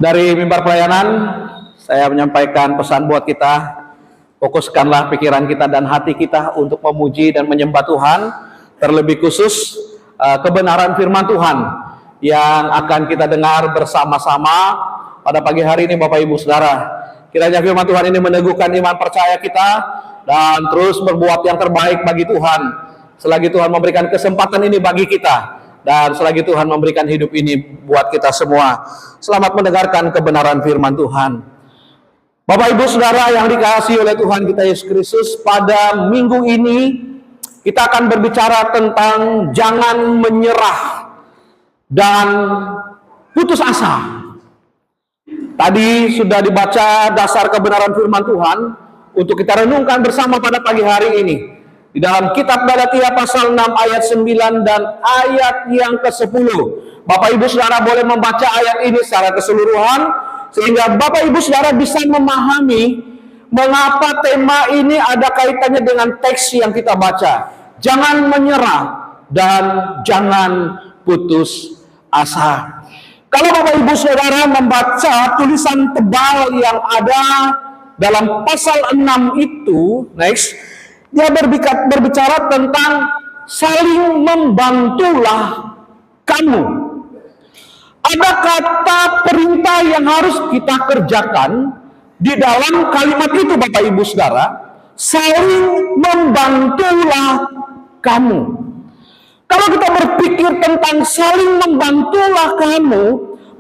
Dari mimbar pelayanan, saya menyampaikan pesan buat kita, fokuskanlah pikiran kita dan hati kita untuk memuji dan menyembah Tuhan, terlebih khusus kebenaran firman Tuhan yang akan kita dengar bersama-sama pada pagi hari ini Bapak Ibu Saudara. Kiranya firman Tuhan ini meneguhkan iman percaya kita dan terus berbuat yang terbaik bagi Tuhan. Selagi Tuhan memberikan kesempatan ini bagi kita, dan selagi Tuhan memberikan hidup ini buat kita semua. Selamat mendengarkan kebenaran firman Tuhan. Bapak Ibu Saudara yang dikasihi oleh Tuhan kita Yesus Kristus, pada minggu ini kita akan berbicara tentang jangan menyerah dan putus asa. Tadi sudah dibaca dasar kebenaran firman Tuhan untuk kita renungkan bersama pada pagi hari ini. Di dalam kitab Galatia pasal 6 ayat 9 dan ayat yang ke-10. Bapak Ibu Saudara boleh membaca ayat ini secara keseluruhan, sehingga Bapak Ibu Saudara bisa memahami mengapa tema ini ada kaitannya dengan teks yang kita baca. Jangan menyerah dan jangan putus asa. Kalau Bapak Ibu Saudara membaca tulisan tebal yang ada dalam pasal 6 itu, next, dia berbicara tentang saling membantulah kamu. Ada kata perintah yang harus kita kerjakan di dalam kalimat itu Bapak Ibu Saudara. Saling membantulah kamu. Kalau kita berpikir tentang saling membantulah kamu,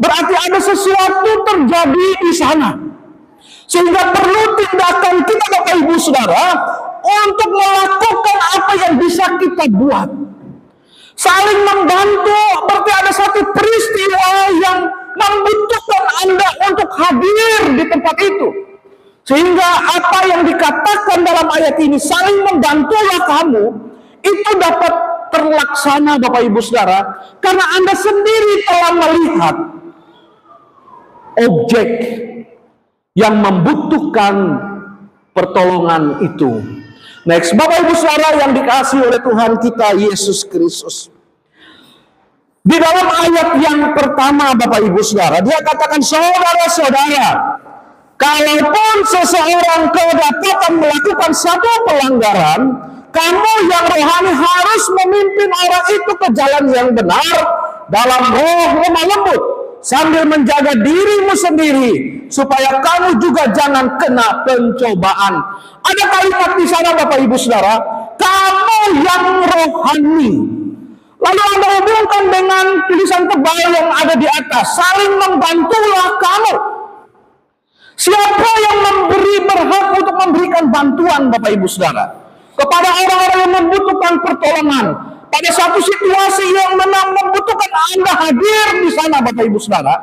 berarti ada sesuatu terjadi di sana. Sehingga perlu tindakan kita Bapak Ibu Saudara untuk melakukan apa yang bisa kita buat. Saling membantu berarti ada satu peristiwa yang membutuhkan Anda untuk hadir di tempat itu. Sehingga apa yang dikatakan dalam ayat ini, saling membantulah kamu, itu dapat terlaksana Bapak Ibu Saudara, karena Anda sendiri telah melihat objek yang membutuhkan pertolongan itu. Next, Bapak Ibu Saudara yang dikasihi oleh Tuhan kita Yesus Kristus. Di dalam ayat yang pertama Bapak Ibu Saudara, dia katakan, saudara-saudara, kalaupun seseorang kedapatan melakukan satu pelanggaran, kamu yang rohani harus memimpin orang itu ke jalan yang benar dalam roh lemah lembut, sambil menjaga dirimu sendiri, supaya kamu juga jangan kena pencobaan. Ada kalimat di sana Bapak Ibu Saudara, kamu yang rohani. Lalu Anda hubungkan dengan tulisan tebal yang ada di atas, saling membantulah kamu. Siapa yang berhak untuk memberikan bantuan Bapak Ibu Saudara kepada orang-orang yang membutuhkan pertolongan pada satu situasi yang membutuhkan Anda hadir di sana Bapak Ibu Saudara?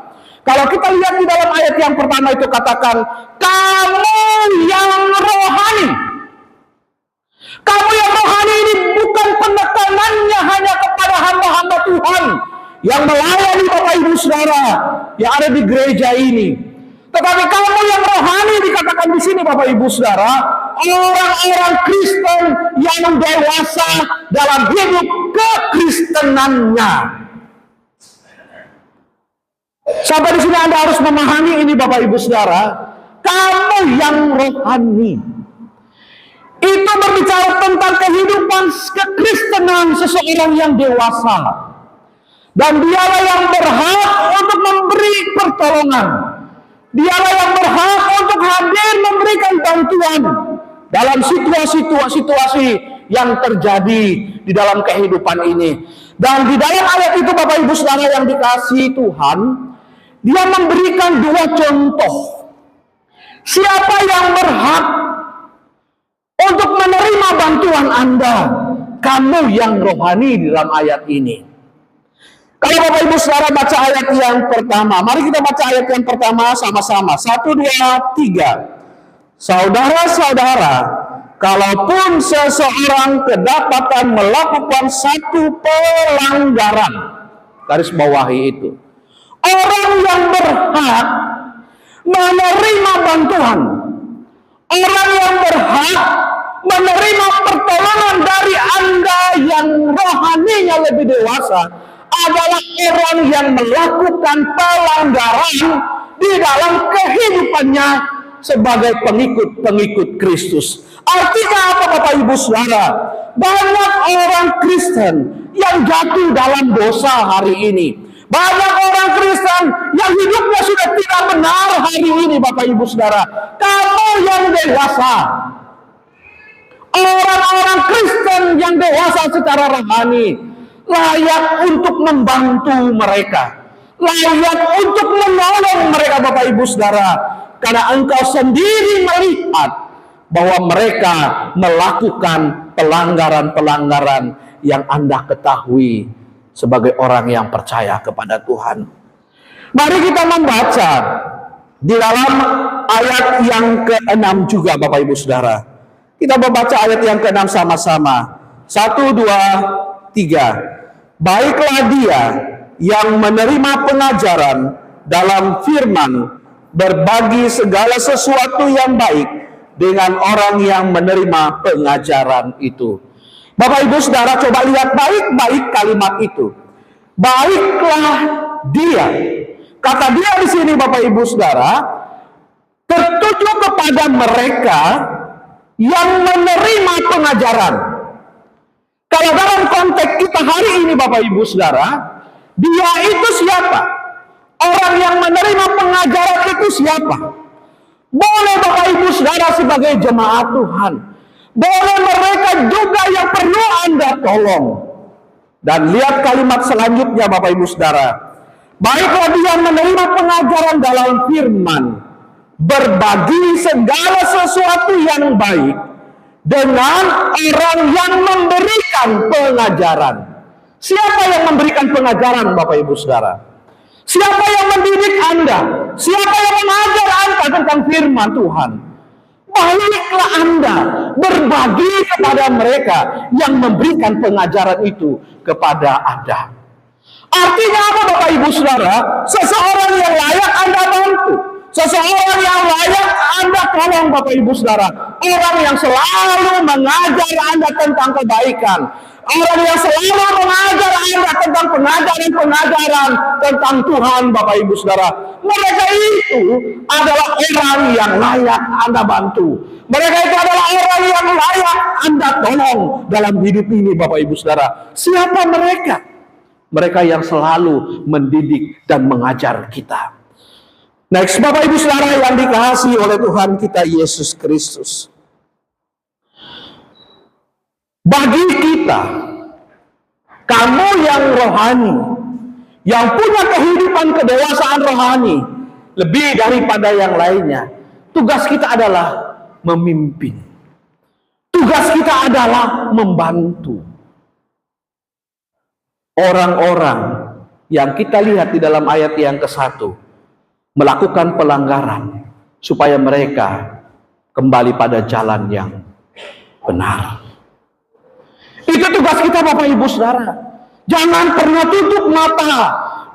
Kalau kita lihat di dalam ayat yang pertama itu katakan, kamu yang rohani. Kamu yang rohani ini bukan penekanannya hanya kepada hamba-hamba Tuhan yang melayani Bapak Ibu Saudara yang ada di gereja ini. Tetapi kamu yang rohani dikatakan di sini Bapak Ibu Saudara, orang-orang Kristen yang dewasa dalam hidup kekristenannya. Sampai di sini Anda harus memahami ini Bapak Ibu Saudara, kamu yang rohani. Itu berbicara tentang kehidupan kekristenan seseorang yang dewasa. Dan dialah yang berhak untuk memberi pertolongan. Dialah yang berhak untuk hadir memberikan bantuan dalam situasi yang terjadi di dalam kehidupan ini. Dan di dalam ayat itu Bapak Ibu Saudara yang dikasihi Tuhan, dia memberikan dua contoh. Siapa yang berhak untuk menerima bantuan Anda? Kamu yang rohani di dalam ayat ini. Kalau Bapak Ibu Saudara baca ayat yang pertama, mari kita baca ayat yang pertama sama-sama. 1, 2, 3. Saudara-saudara, kalaupun seseorang kedapatan melakukan satu pelanggaran, garis bawahi itu, orang yang berhak menerima bantuan, orang yang berhak menerima pertolongan dari Anda yang rohaninya lebih dewasa adalah orang yang melakukan pelanggaran di dalam kehidupannya sebagai pengikut-pengikut Kristus. Artinya apa Bapak Ibu Saudara? Banyak orang Kristen yang jatuh dalam dosa hari ini. Banyak orang Kristen yang hidupnya sudah tidak benar hari ini Bapak Ibu Saudara. Kamu yang dewasa, orang-orang Kristen yang dewasa secara rohani, layak untuk membantu mereka, layak untuk menolong mereka Bapak Ibu Saudara. Karena engkau sendiri melihat bahwa mereka melakukan pelanggaran-pelanggaran yang Anda ketahui sebagai orang yang percaya kepada Tuhan. Mari kita membaca di dalam ayat yang ke-6 juga Bapak Ibu Saudara. Kita membaca ayat yang ke-6 sama-sama. 1, 2, 3. Baiklah dia yang menerima pengajaran dalam firman, berbagi segala sesuatu yang baik dengan orang yang menerima pengajaran itu. Bapak Ibu Saudara, coba lihat baik-baik kalimat itu. Baiklah dia. Kata dia di sini Bapak Ibu Saudara, tertuju kepada mereka yang menerima pengajaran. Kalau dalam konteks kita hari ini Bapak Ibu Saudara, dia itu siapa? Orang yang menerima pengajaran itu siapa? Boleh Bapak Ibu Saudara sebagai jemaat Tuhan, boleh mereka juga yang perlu Anda tolong. Dan lihat kalimat selanjutnya Bapak Ibu Saudara. Baiklah dia menerima pengajaran dalam firman, berbagi segala sesuatu yang baik dengan orang yang memberikan pengajaran. Siapa yang memberikan pengajaran Bapak Ibu Saudara? Siapa yang mendidik Anda? Siapa yang mengajar Anda tentang firman Tuhan? Baiklah Anda berbagi kepada mereka yang memberikan pengajaran itu kepada Anda. Artinya apa Bapak Ibu Saudara? Seseorang yang layak Anda bantu, seseorang yang layak Anda tolong Bapak Ibu Saudara. Orang yang selalu mengajar Anda tentang kebaikan, orang yang selalu mengajar Anda tentang pengajaran-pengajaran tentang Tuhan Bapak Ibu Saudara. Mereka itu adalah orang yang layak Anda bantu. Mereka itu adalah orang yang layak Anda tolong dalam hidup ini Bapak Ibu Saudara. Siapa mereka? Mereka yang selalu mendidik dan mengajar kita. Next, Bapak Ibu Saudara yang dikasihi oleh Tuhan kita Yesus Kristus. Bagi kita, kamu yang rohani, yang punya kehidupan kedewasaan rohani, lebih daripada yang lainnya, tugas kita adalah memimpin. Tugas kita adalah membantu orang-orang yang kita lihat di dalam ayat yang ke-1 melakukan pelanggaran supaya mereka kembali pada jalan yang benar. Itu tugas kita Bapak Ibu Saudara. Jangan pernah tutup mata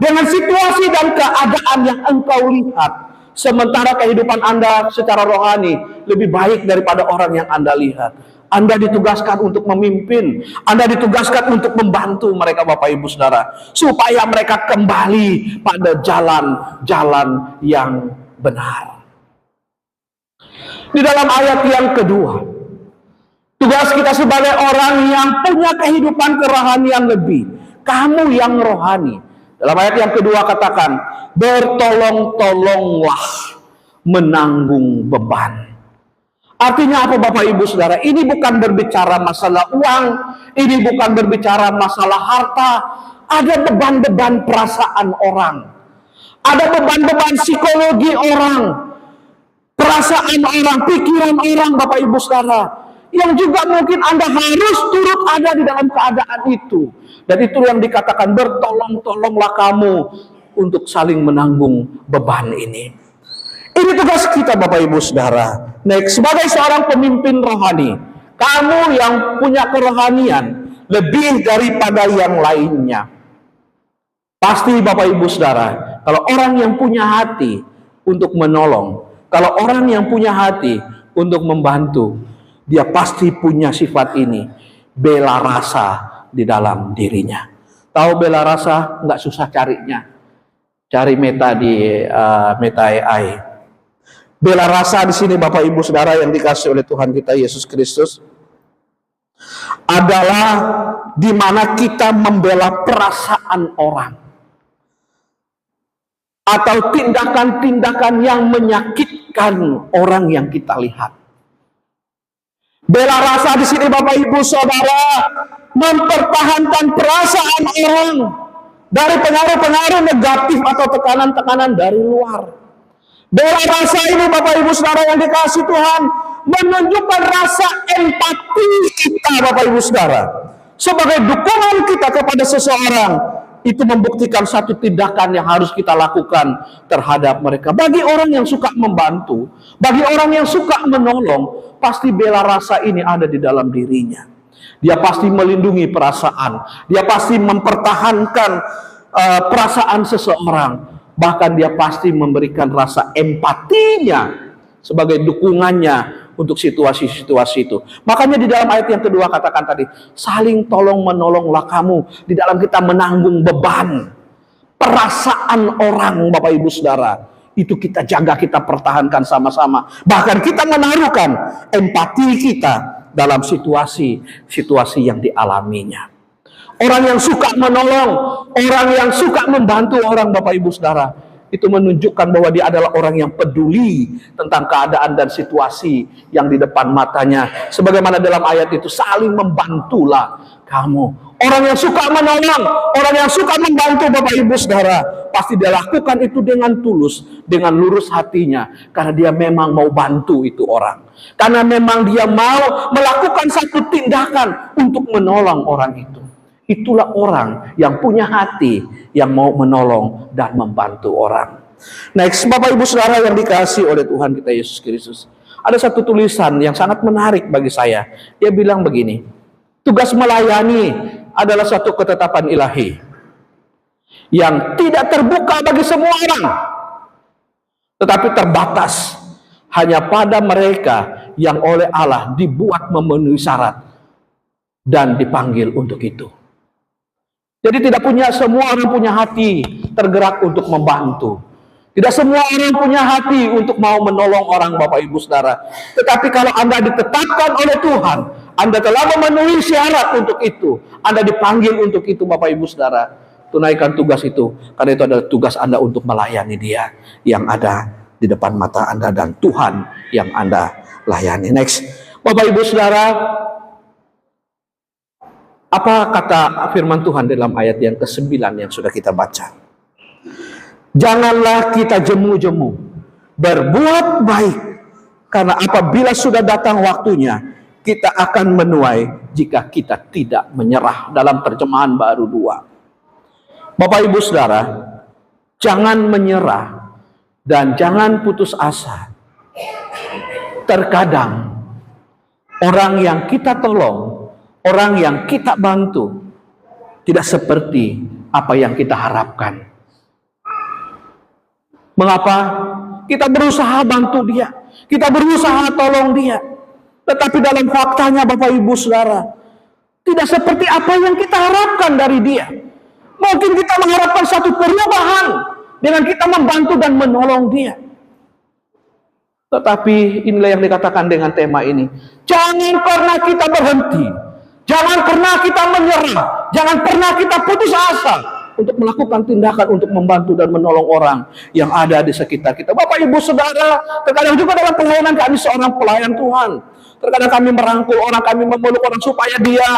dengan situasi dan keadaan yang engkau lihat, sementara kehidupan Anda secara rohani lebih baik daripada orang yang Anda lihat. Anda ditugaskan untuk memimpin, Anda ditugaskan untuk membantu mereka Bapak Ibu Saudara, supaya mereka kembali pada jalan-jalan yang benar. Di dalam ayat yang kedua, tugas kita sebagai orang yang punya kehidupan kerohanian lebih, kamu yang rohani. Dalam ayat yang kedua katakan, bertolong-tolonglah menanggung beban. Artinya apa Bapak Ibu Saudara? Ini bukan berbicara masalah uang, ini bukan berbicara masalah harta. Ada beban-beban perasaan orang, ada beban-beban psikologi orang, perasaan orang, pikiran orang Bapak Ibu Saudara, yang juga mungkin Anda harus turut ada di dalam keadaan itu. Dan itu yang dikatakan bertolong-tolonglah kamu untuk saling menanggung beban ini. Ini tugas kita Bapak Ibu Saudara. Next, sebagai seorang pemimpin rohani, kamu yang punya kerohanian lebih daripada yang lainnya. Pasti Bapak Ibu Saudara, kalau orang yang punya hati untuk menolong, kalau orang yang punya hati untuk membantu, dia pasti punya sifat ini, bela rasa di dalam dirinya. Tahu bela rasa? Nggak susah carinya. Cari Meta di Meta AI. Bela rasa di sini Bapak Ibu Saudara yang dikasih oleh Tuhan kita Yesus Kristus adalah di mana kita membela perasaan orang atau tindakan-tindakan yang menyakitkan orang yang kita lihat. Bela rasa di sini Bapak Ibu Saudara mempertahankan perasaan orang dari pengaruh-pengaruh negatif atau tekanan-tekanan dari luar. Bela rasa ini Bapak Ibu Saudara yang dikasih Tuhan menunjukkan rasa empati kita Bapak Ibu Saudara sebagai dukungan kita kepada seseorang. Itu membuktikan satu tindakan yang harus kita lakukan terhadap mereka. Bagi orang yang suka membantu, bagi orang yang suka menolong, pasti bela rasa ini ada di dalam dirinya. Dia pasti melindungi perasaan, dia pasti mempertahankan perasaan seseorang. Bahkan dia pasti memberikan rasa empatinya sebagai dukungannya untuk situasi-situasi itu. Makanya di dalam ayat yang kedua katakan tadi, saling tolong menolonglah kamu di dalam kita menanggung beban perasaan orang Bapak Ibu Saudara. Itu kita jaga, kita pertahankan sama-sama. Bahkan kita menaruhkan empati kita dalam situasi-situasi yang dialaminya. Orang yang suka menolong, orang yang suka membantu orang Bapak Ibu Saudara, itu menunjukkan bahwa dia adalah orang yang peduli tentang keadaan dan situasi yang di depan matanya. Sebagaimana dalam ayat itu, saling membantulah kamu. Orang yang suka menolong, orang yang suka membantu Bapak Ibu Saudara, pasti dia lakukan itu dengan tulus, dengan lurus hatinya. Karena dia memang mau bantu itu orang. Karena memang dia mau melakukan satu tindakan untuk menolong orang itu. Itulah orang yang punya hati, yang mau menolong dan membantu orang. Next, Bapak Ibu Saudara yang dikasih oleh Tuhan kita Yesus Kristus. Ada satu tulisan yang sangat menarik bagi saya. Dia bilang begini, tugas melayani adalah satu ketetapan ilahi yang tidak terbuka bagi semua orang, tetapi terbatas hanya pada mereka yang oleh Allah dibuat memenuhi syarat dan dipanggil untuk itu. Jadi tidak semua orang punya hati tergerak untuk membantu. Tidak semua orang punya hati untuk mau menolong orang Bapak Ibu Saudara. Tetapi kalau Anda ditetapkan oleh Tuhan, Anda telah memenuhi syarat untuk itu, Anda dipanggil untuk itu Bapak Ibu Saudara, tunaikan tugas itu. Karena itu adalah tugas Anda untuk melayani Dia yang ada di depan mata Anda dan Tuhan yang Anda layani. Next, Bapak Ibu Saudara, apa kata firman Tuhan dalam ayat yang ke-9 yang sudah kita baca? Janganlah kita jemu-jemu berbuat baik, karena apabila sudah datang waktunya, kita akan menuai jika kita tidak menyerah. Dalam terjemahan baru 2. Bapak Ibu Saudara, jangan menyerah dan jangan putus asa. Terkadang orang yang kita tolong, orang yang kita bantu tidak seperti apa yang kita harapkan. Mengapa? Kita berusaha bantu dia, kita berusaha tolong dia, tetapi dalam faktanya Bapak Ibu Saudara, tidak seperti apa yang kita harapkan dari dia. Mungkin kita mengharapkan satu perubahan dengan kita membantu dan menolong dia. Tetapi inilah yang dikatakan dengan tema ini. Jangan pernah kita berhenti. Jangan pernah kita menyerah, jangan pernah kita putus asa untuk melakukan tindakan untuk membantu dan menolong orang yang ada di sekitar kita. Bapak Ibu Saudara, terkadang juga dalam pelayanan kami seorang pelayan Tuhan. Terkadang kami merangkul orang, kami memeluk orang supaya dia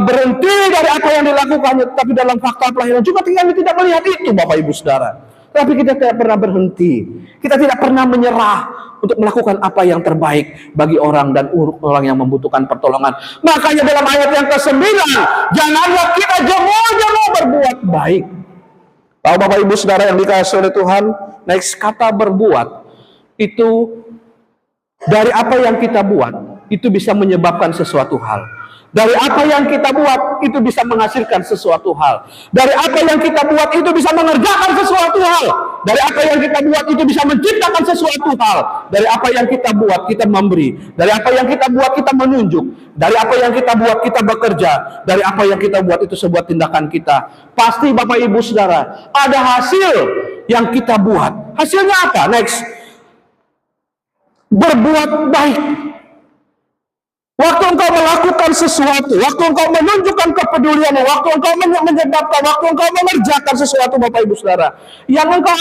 berhenti dari apa yang dilakukannya. Tapi dalam fakta pelayanan juga kami tidak melihat itu Bapak Ibu Saudara. Tapi kita tidak pernah berhenti. Kita tidak pernah menyerah untuk melakukan apa yang terbaik bagi orang dan orang yang membutuhkan pertolongan. Makanya dalam ayat yang ke-9, janganlah kita jemu-jemu berbuat baik. Tahu Bapak Ibu Saudara yang dikasihi oleh Tuhan, next kata berbuat itu dari apa yang kita buat itu bisa menyebabkan sesuatu hal. Dari apa yang kita buat itu bisa menghasilkan sesuatu hal. Dari apa yang kita buat itu bisa mengerjakan sesuatu hal. Dari apa yang kita buat itu bisa menciptakan sesuatu hal. Dari apa yang kita buat kita memberi. Dari apa yang kita buat kita menunjuk. Dari apa yang kita buat kita bekerja. Dari apa yang kita buat itu sebuah tindakan kita. Pasti Bapak Ibu Saudara ada hasil yang kita buat. Hasilnya apa? Next. Berbuat baik. Waktu engkau melakukan sesuatu, waktu engkau menunjukkan kepedulianmu, waktu engkau menyebabkan, waktu engkau mengerjakan sesuatu Bapak Ibu Saudara, yang engkau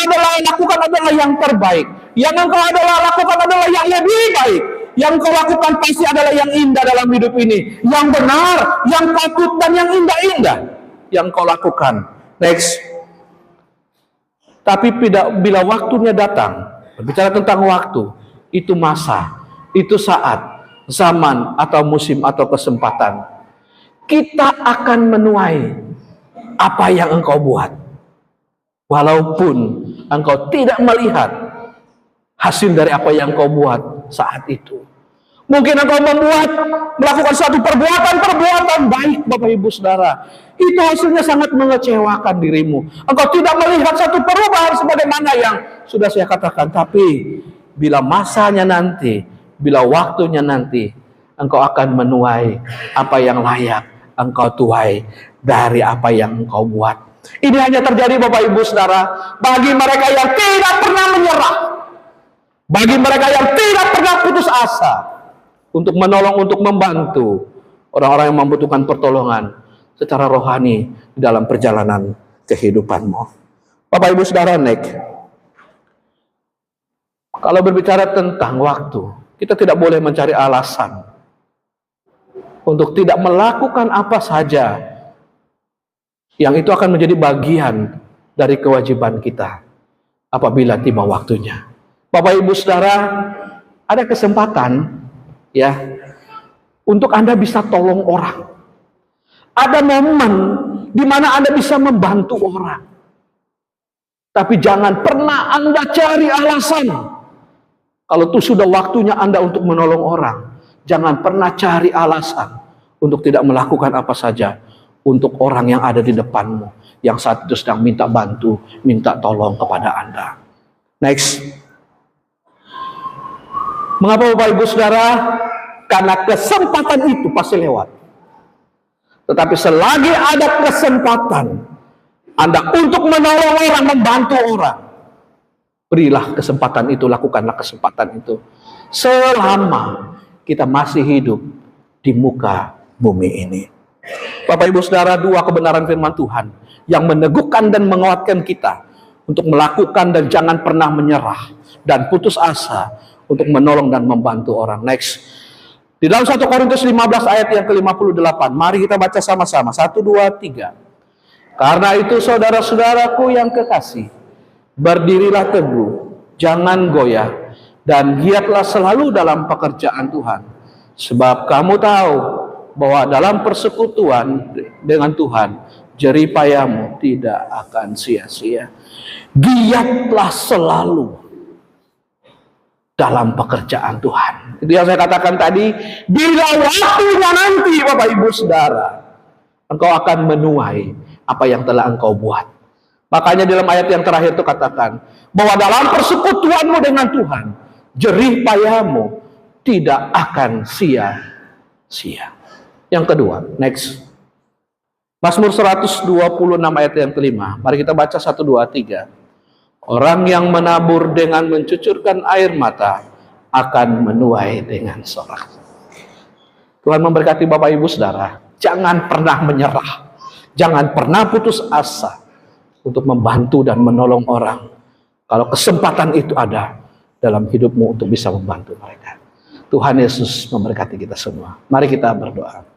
lakukan adalah yang terbaik, yang engkau lakukan adalah yang lebih baik, yang engkau lakukan pasti adalah yang indah dalam hidup ini, yang benar, yang patut dan yang indah-indah yang engkau lakukan. Next. Tapi bila waktunya datang, berbicara tentang waktu, itu masa, itu saat, zaman atau musim atau kesempatan, kita akan menuai apa yang engkau buat, walaupun engkau tidak melihat hasil dari apa yang engkau buat saat itu. Mungkin engkau melakukan suatu perbuatan baik Bapak Ibu Saudara, itu hasilnya sangat mengecewakan dirimu. Engkau tidak melihat satu perubahan sebagaimana yang sudah saya katakan. Tapi bila masanya nanti, bila waktunya nanti, engkau akan menuai apa yang layak engkau tuai dari apa yang engkau buat. Ini hanya terjadi Bapak Ibu Saudara bagi mereka yang tidak pernah menyerah, bagi mereka yang tidak pernah putus asa untuk menolong, untuk membantu orang-orang yang membutuhkan pertolongan secara rohani di dalam perjalanan kehidupanmu. Bapak Ibu Saudara, next. Kalau berbicara tentang waktu, kita tidak boleh mencari alasan untuk tidak melakukan apa saja yang itu akan menjadi bagian dari kewajiban kita apabila tiba waktunya. Bapak Ibu Saudara, ada kesempatan ya untuk Anda bisa tolong orang. Ada momen di mana Anda bisa membantu orang. Tapi jangan pernah Anda cari alasan. Kalau itu sudah waktunya Anda untuk menolong orang, jangan pernah cari alasan untuk tidak melakukan apa saja untuk orang yang ada di depanmu, yang saat itu sedang minta bantu, minta tolong kepada Anda. Next. Mengapa Bapak Ibu Saudara? Karena kesempatan itu pasti lewat. Tetapi selagi ada kesempatan Anda untuk menolong orang, membantu orang, berilah kesempatan itu, lakukanlah kesempatan itu. Selama kita masih hidup di muka bumi ini. Bapak Ibu Saudara, dua kebenaran firman Tuhan yang meneguhkan dan menguatkan kita untuk melakukan dan jangan pernah menyerah dan putus asa untuk menolong dan membantu orang. Next. Di dalam 1 Korintus 15 ayat yang ke-58. Mari kita baca sama-sama. 1, 2, 3. Karena itu saudara-saudaraku yang kekasih, berdirilah teguh, jangan goyah, dan giatlah selalu dalam pekerjaan Tuhan. Sebab kamu tahu bahwa dalam persekutuan dengan Tuhan, jerih payahmu tidak akan sia-sia. Giatlah selalu dalam pekerjaan Tuhan. Itu yang saya katakan tadi, bila waktunya nanti Bapak Ibu Saudara, engkau akan menuai apa yang telah engkau buat. Makanya dalam ayat yang terakhir itu katakan bahwa dalam persekutuanmu dengan Tuhan, jerih payahmu tidak akan sia-sia. Yang kedua, next. Mazmur 126 ayat yang kelima. Mari kita baca 1, 2, 3. Orang yang menabur dengan mencucurkan air mata akan menuai dengan sorak. Tuhan memberkati Bapak Ibu Saudara. Jangan pernah menyerah. Jangan pernah putus asa untuk membantu dan menolong orang. Kalau kesempatan itu ada dalam hidupmu untuk bisa membantu mereka. Tuhan Yesus memberkati kita semua. Mari kita berdoa.